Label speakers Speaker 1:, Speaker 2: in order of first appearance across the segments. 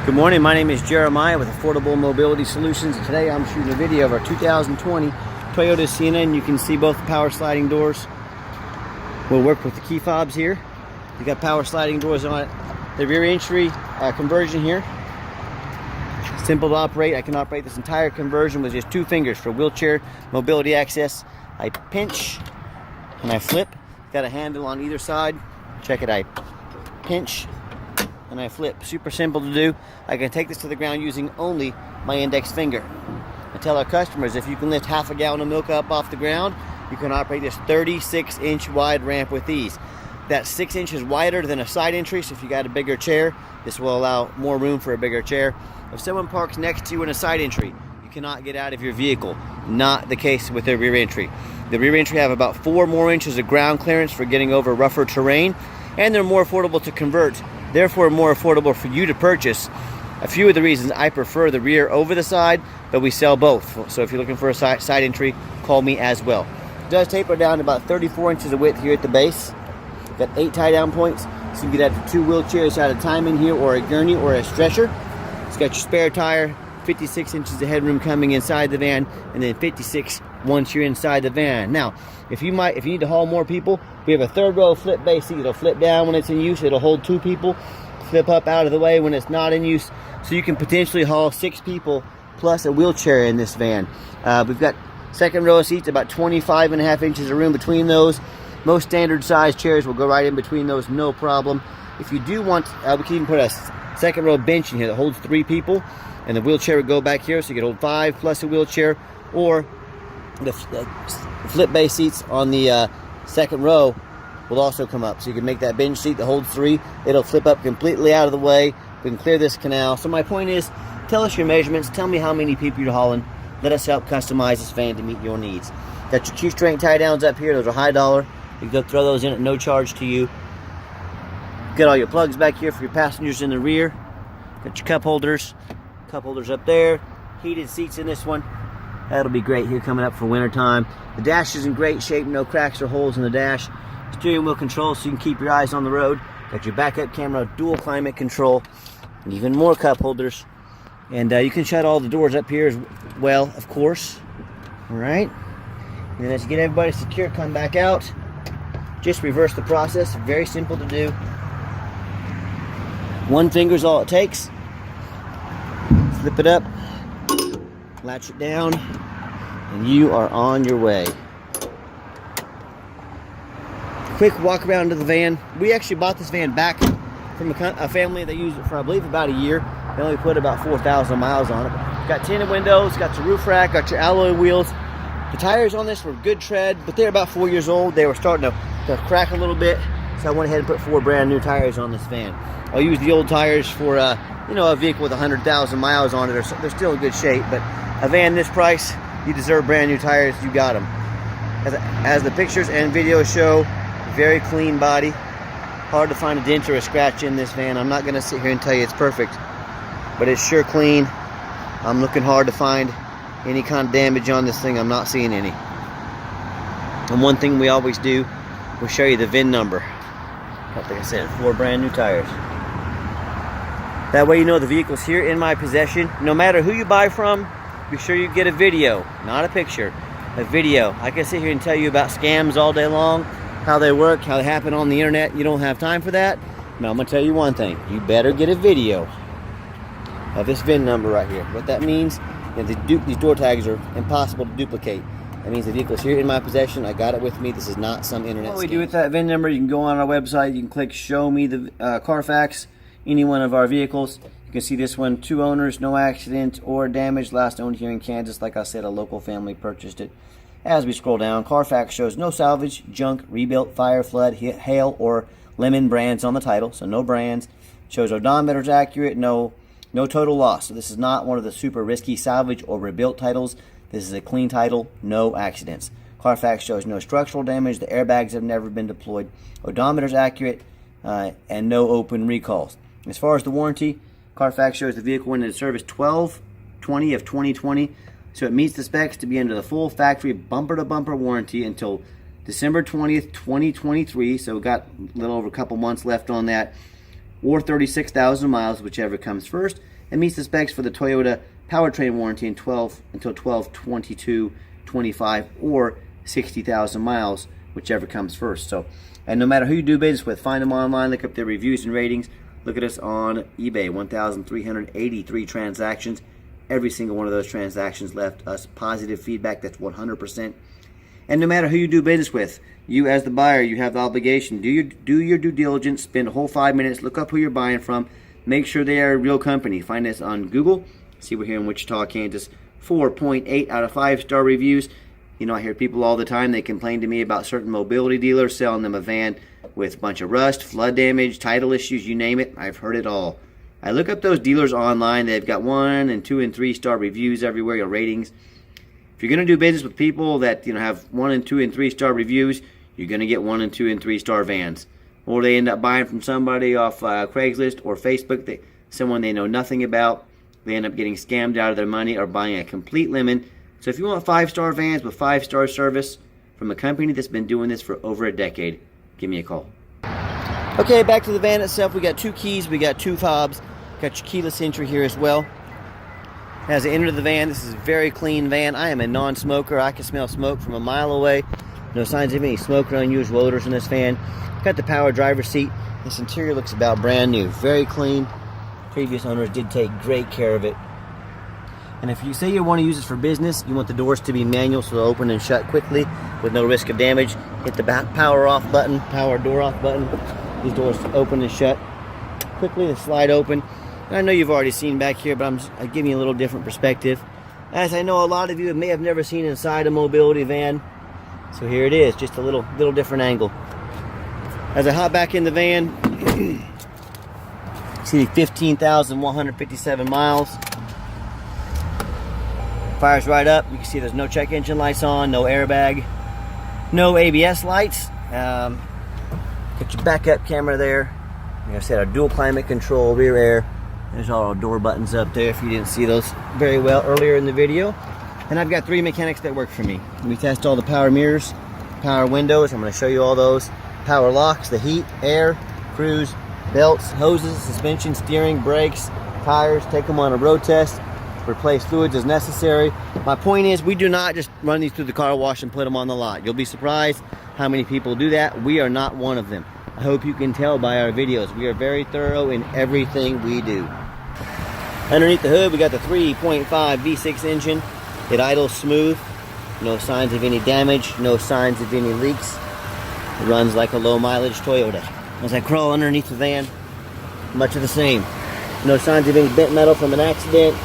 Speaker 1: Good morning, my name is Jeremiah with Affordable Mobility Solutions. Today I'm shooting a video of our 2020 Toyota Sienna, and you can see both the power sliding doors. We'll work with the key fobs here. You got power sliding doors on it. The rear entry conversion here. Simple to operate. I can operate this entire conversion with just 2 fingers for wheelchair mobility access. I pinch and I flip. Got a handle on either side. Check it, I pinch and I flip. Super simple to do. I can take this to the ground using only my index finger. I tell our customers, if you can lift half a gallon of milk up off the ground, you can operate this 36-inch wide ramp with ease. That's 6 inches wider than a side entry, so if you got a bigger chair, this will allow more room for a bigger chair. If someone parks next to you in a side entry, you cannot get out of your vehicle. Not the case with the rear entry. The rear entry have about 4 more inches of ground clearance for getting over rougher terrain, and they're more affordable to convert, therefore more affordable for you to purchase. A few of the reasons I prefer the rear over the side, but we sell both. So if you're looking for a side entry, call me as well. It does taper down to about 34 inches of width here at the base. Got 8 tie-down points, so you can get 2 wheelchairs at a time in here, or a gurney, or a stretcher. It's got your spare tire, 56 inches of headroom coming inside the van, and then 56 once you're inside the van. Now, if you need to haul more people, we have a 3rd row flip base seat. It'll flip down when it's in use. It'll hold 2 people. Flip up out of the way when it's not in use. So you can potentially haul 6 people plus a wheelchair in this van. We've got 2nd row of seats, about 25.5 inches of room between those. Most standard size chairs will go right in between those, no problem. If you do want, we can even put a 2nd row bench in here that holds 3 people, and the wheelchair would go back here, so you can hold 5 plus a wheelchair, or the flip base seats on the 2nd row will also come up, so you can make that bench seat that holds 3. It'll flip up completely out of the way. We can clear this canal. So my point is, tell us your measurements, tell me how many people you're hauling. Let us help customize this van to meet your needs. Got your key-strength tie-downs up here. Those are high dollar. You can go throw those in at no charge to you. Got all your plugs back here for your passengers in the rear. Got your cup holders up there. Heated seats in this one. That'll be great here coming up for winter time. The dash is in great shape, no cracks or holes in the dash. Steering wheel control so you can keep your eyes on the road. Got your backup camera, dual climate control, and even more cup holders. And you can shut all the doors up here as well, of course. All right. And then as you get everybody secure, come back out. Just reverse the process. Very simple to do. 1 finger is all it takes. Flip it up, latch it down, and you are on your way. Quick walk around to the van. We actually bought this van back from a family that used it for, I believe, about a year. They only put about 4,000 miles on it. Got tinted windows, got your roof rack, got your alloy wheels. The tires on this were good tread, but they're about 4 years old. They were starting to crack a little bit, so I went ahead and put 4 brand new tires on this van. I'll use the old tires for a vehicle with 100,000 miles on it. They're still in good shape, but a van this price, you deserve brand new tires. You got them. As the pictures and videos show, very clean body. Hard to find a dent or a scratch in this van. I'm not going to sit here and tell you it's perfect, but it's sure clean. I'm looking hard to find any kind of damage on this thing. I'm not seeing any. And one thing we always do, we'll show you the VIN number. Like I said, 4 brand new tires. That way you know the vehicle's here in my possession. No matter who you buy from, be sure you get a video, not a picture, a video. I can sit here and tell you about scams all day long, how they work, how they happen on the internet. You don't have time for that. But I'm going to tell you one thing. You better get a video of this VIN number right here. What that means, these door tags are impossible to duplicate. That means the vehicle's here in my possession. I got it with me. This is not some internet scam. What we do with that VIN number, you can go on our website. You can click Show Me the Carfax, any one of our vehicles. You can see this one, 2 owners, no accident or damage. Last owned here in Kansas. Like I said, a local family purchased it. As we scroll down, Carfax shows no salvage, junk, rebuilt, fire, flood, hail, or lemon brands on the title. So no brands. Shows odometer's accurate, no total loss. So this is not one of the super risky salvage or rebuilt titles. This is a clean title, no accidents. Carfax shows no structural damage. The airbags have never been deployed. Odometer's accurate, and no open recalls. As far as the warranty, Carfax shows the vehicle went into service 12/20 of 2020, so it meets the specs to be under the full factory bumper-to-bumper warranty until December 20th, 2023, so we've got a little over a couple months left on that, or 36,000 miles, whichever comes first. and meets the specs for the Toyota powertrain warranty until 12/22/25 or 60,000 miles, whichever comes first. So, and no matter who you do business with, find them online, look up their reviews and ratings. Look at us on eBay, 1,383 transactions. Every single one of those transactions left us positive feedback. That's 100%. And no matter who you do business with, you as the buyer, you have the obligation. Do your due diligence. Spend a whole 5 minutes. Look up who you're buying from. Make sure they are a real company. Find us on Google. See, we're here in Wichita, Kansas. 4.8 out of 5-star reviews. You know, I hear people all the time, they complain to me about certain mobility dealers selling them a van with a bunch of rust, flood damage, title issues, you name it. I've heard it all. I look up those dealers online. They've got 1 and 2 and 3-star reviews everywhere, your ratings. If you're going to do business with people that, you know, have 1 and 2 and 3-star reviews, you're going to get 1 and 2 and 3-star vans. Or they end up buying from somebody off Craigslist or Facebook, someone they know nothing about. They end up getting scammed out of their money or buying a complete lemon. So if you want 5-star vans with 5-star service from a company that's been doing this for over a decade, give me a call. Okay, back to the van itself. We got 2 keys, we got 2 fobs. Got your keyless entry here as well. As I enter the van, this is a very clean van. I am a non-smoker. I can smell smoke from a mile away. No signs of any smoke or unusual odors in this van. Got the power driver's seat. This interior looks about brand new. Very clean. Previous owners did take great care of it. And if you say you want to use this for business, you want the doors to be manual so they'll open and shut quickly with no risk of damage. Hit the power off button, power door off button. These doors open and shut quickly. They slide open. And I know you've already seen back here, but I'm giving you a little different perspective. As I know, a lot of you may have never seen inside a mobility van. So here it is, just a little different angle. As I hop back in the van, see 15,157 miles. Fires right up. You can see there's no check engine lights on, no airbag, no ABS lights. Got your backup camera there. Like I said, our dual climate control, rear air. There's all our door buttons up there if you didn't see those very well earlier in the video. And I've got 3 mechanics that work for me. We test all the power mirrors, power windows. I'm going to show you all those. Power locks, the heat, air, cruise, belts, hoses, suspension, steering, brakes, tires. Take them on a road test. Replace fluids as necessary. My point is, we do not just run these through the car wash and put them on the lot. You'll be surprised how many people do that. We are not one of them. I hope you can tell by our videos. We are very thorough in everything we do. Underneath the hood, we got the 3.5 V6 engine. It idles smooth. No signs of any damage. No signs of any leaks. It runs like a low mileage Toyota. As I crawl underneath the van, much of the same. No signs of any bent metal from an accident.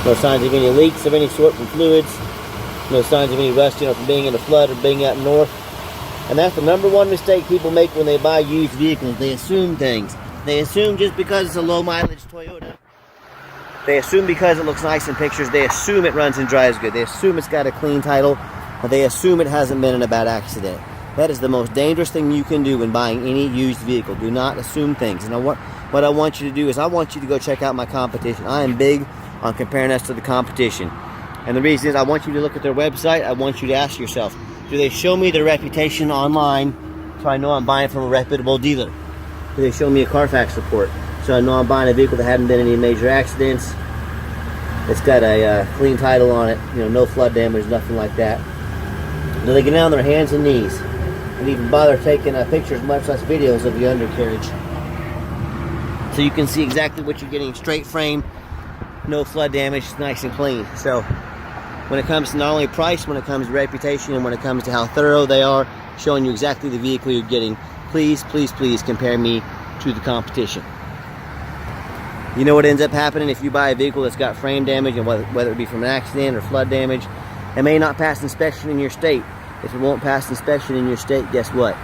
Speaker 1: No signs of any leaks of any sort from fluids. No signs of any rust, from being in a flood or being up north. And that's the #1 mistake people make when they buy used vehicles. They assume things. They assume just because it's a low mileage Toyota. They assume because it looks nice in pictures. They assume it runs and drives good. They assume it's got a clean title. Or they assume it hasn't been in a bad accident. That is the most dangerous thing you can do when buying any used vehicle. Do not assume things. And what I want you to do is I want you to go check out my competition. I am big on comparing us to the competition. And the reason is I want you to look at their website. I want you to ask yourself, do they show me their reputation online so I know I'm buying from a reputable dealer? Do they show me a Carfax report so I know I'm buying a vehicle that hadn't been in any major accidents? It's got a clean title on it, no flood damage, nothing like that. Do they get down on their hands and knees and even bother taking pictures, much less videos of the undercarriage? So you can see exactly what you're getting, straight frame, no flood damage, nice and clean. So when it comes to not only price, when it comes to reputation, and when it comes to how thorough they are, showing you exactly the vehicle you're getting, please, please, please compare me to the competition. You know what ends up happening if you buy a vehicle that's got frame damage, and whether it be from an accident or flood damage, it may not pass inspection in your state. If it won't pass inspection in your state, guess what?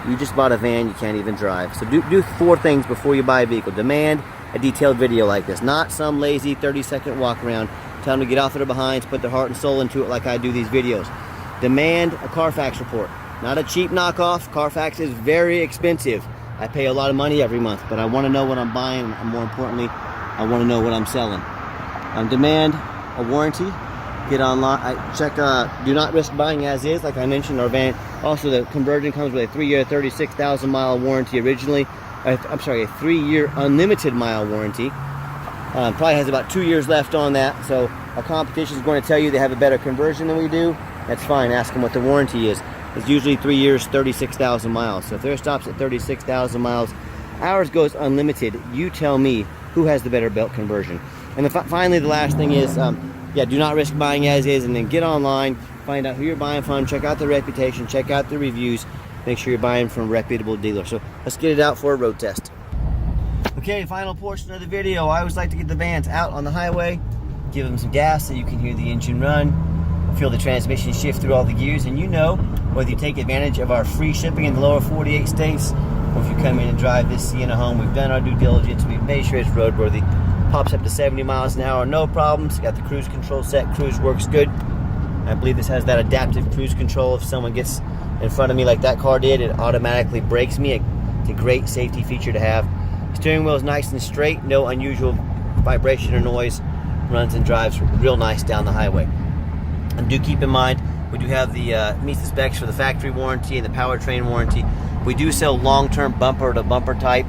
Speaker 1: You just bought a van you can't even drive. So do 4 things before you buy a vehicle. Demand a detailed video like this, not some lazy 30-second walk around. Tell them to get off their behinds, put their heart and soul into it like I do these videos. Demand a Carfax report, not a cheap knockoff. Carfax is very expensive. I pay a lot of money every month, but I want to know what I'm buying, and more importantly, I want to know what I'm selling. Demand a warranty. Get online. Check. Do not risk buying as is. Like I mentioned, our van. Also, the conversion comes with a 3-year, 36,000 mile warranty originally. I'm sorry, a 3-year unlimited mile warranty. Probably has about 2 years left on that. So our competition is going to tell you they have a better conversion than we do. That's fine. Ask them what the warranty is. It's usually 3 years, 36,000 miles. So if theirs stops at 36,000 miles, ours goes unlimited. You tell me who has the better belt conversion. And finally, the last thing is, yeah, do not risk buying as is, and then get online, find out who you're buying from, check out the reputation, check out the reviews, make sure you're buying from a reputable dealer. So let's get it out for a road test. Okay, final portion of the video. I always like to get the vans out on the highway, give them some gas so you can hear the engine run, feel the transmission shift through all the gears, and you know, whether you take advantage of our free shipping in the lower 48 states, or if you come in and drive this Sienna home, we've done our due diligence, we've made sure it's roadworthy. Pops up to 70 miles an hour, no problems. Got the cruise control set, cruise works good. I believe this has that adaptive cruise control. If someone gets in front of me like that car did, it automatically brakes me. It's a great safety feature to have. Steering wheel is nice and straight, no unusual vibration or noise. Runs and drives real nice down the highway. And do keep in mind, we do have the meets the specs for the factory warranty and the powertrain warranty. We do sell long-term bumper-to-bumper type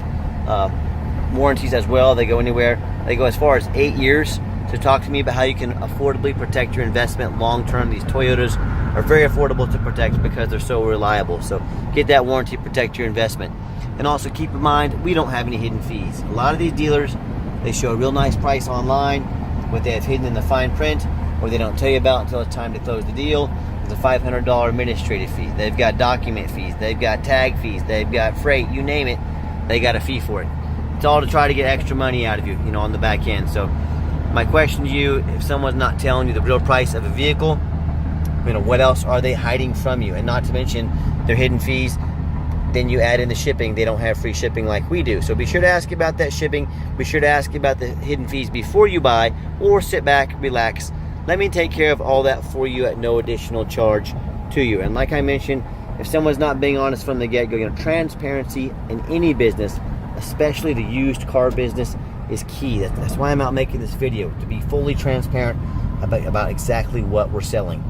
Speaker 1: warranties as well. They go anywhere. They go as far as 8 years. So talk to me about how you can affordably protect your investment long-term. These Toyotas are very affordable to protect because they're so reliable. So get that warranty, protect your investment. And also keep in mind, we don't have any hidden fees. A lot of these dealers, they show a real nice price online, what they have hidden in the fine print, or they don't tell you about until it's time to close the deal. There's a $500 administrative fee. They've got document fees. They've got tag fees. They've got freight. You name it, they got a fee for it. It's all to try to get extra money out of you, you know, on the back end. So my question to you, if someone's not telling you the real price of a vehicle, you know, what else are they hiding from you? And not to mention their hidden fees. Then you add in the shipping. They don't have free shipping like we do. So be sure to ask about that shipping. Be sure to ask about the hidden fees before you buy, or sit back, relax. Let me take care of all that for you at no additional charge to you. And like I mentioned, if someone's not being honest from the get-go, you know, transparency in any business, especially the used car business, is key. That's why I'm out making this video, to be fully transparent about exactly what we're selling.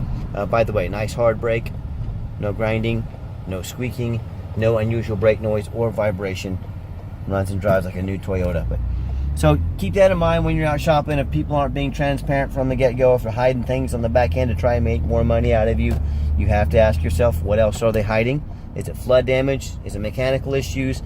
Speaker 1: By the way, nice hard brake, no grinding, no squeaking, no unusual brake noise or vibration. Runs and drives like a new Toyota. So keep that in mind when you're out shopping. If people aren't being transparent from the get-go, if they're hiding things on the back end to try and make more money out of you, you have to ask yourself, what else are they hiding? Is it flood damage? Is it mechanical issues?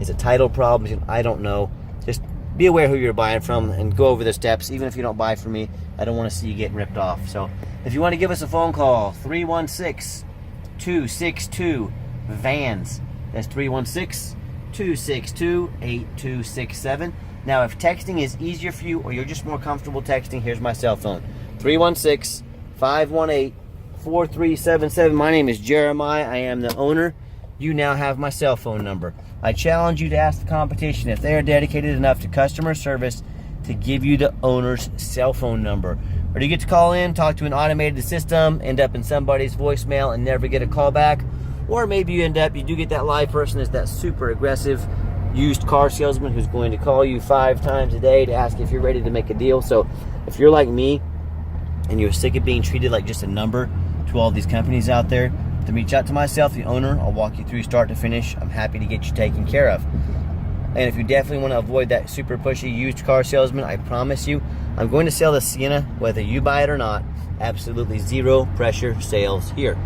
Speaker 1: Is it title problems? I don't know. Just be aware who you're buying from and go over the steps. Even if you don't buy from me, I don't want to see you getting ripped off. So if you want to give us a phone call, 316-262-VANS. That's 316-262-8267. Now, if texting is easier for you, or you're just more comfortable texting, here's my cell phone. 316-518-4377. My name is Jeremiah. I am the owner. You now have my cell phone number. I challenge you to ask the competition if they are dedicated enough to customer service to give you the owner's cell phone number. Or do you get to call in, talk to an automated system, end up in somebody's voicemail and never get a call back? Or maybe you do get that live person, is that super aggressive used car salesman who's going to call you 5 times a day to ask if you're ready to make a deal. So if you're like me and you're sick of being treated like just a number to all these companies out there, then reach out to myself, the owner. I'll walk you through start to finish. I'm happy to get you taken care of. And if you definitely want to avoid that super pushy used car salesman, I promise you, I'm going to sell the Sienna whether you buy it or not. Absolutely zero pressure sales here.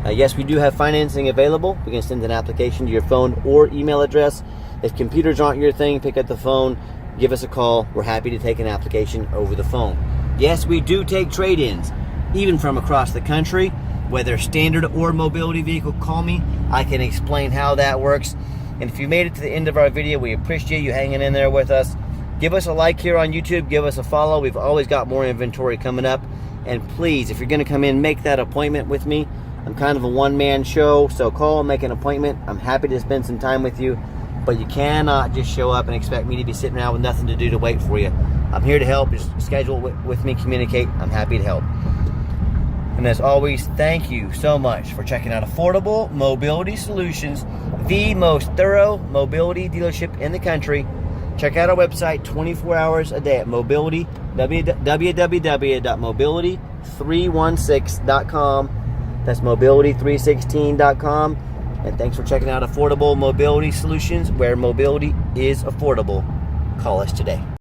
Speaker 1: Yes, we do have financing available. We can send an application to your phone or email address. If computers aren't your thing, pick up the phone, give us a call. We're happy to take an application over the phone. Yes, we do take trade-ins, even from across the country. Whether standard or mobility vehicle, call me. I can explain how that works. And if you made it to the end of our video, we appreciate you hanging in there with us. Give us a like here on YouTube. Give us a follow. We've always got more inventory coming up. And please, if you're going to come in, make that appointment with me. I'm kind of a one-man show, so call and make an appointment. I'm happy to spend some time with you, but you cannot just show up and expect me to be sitting around with nothing to do to wait for you. I'm here to help. Just schedule with me, communicate. I'm happy to help. And as always, thank you so much for checking out Affordable Mobility Solutions, the most thorough mobility dealership in the country. Check out our website 24 hours a day at mobility, www.mobility316.com. That's mobility316.com. And thanks for checking out Affordable Mobility Solutions, where mobility is affordable. Call us today.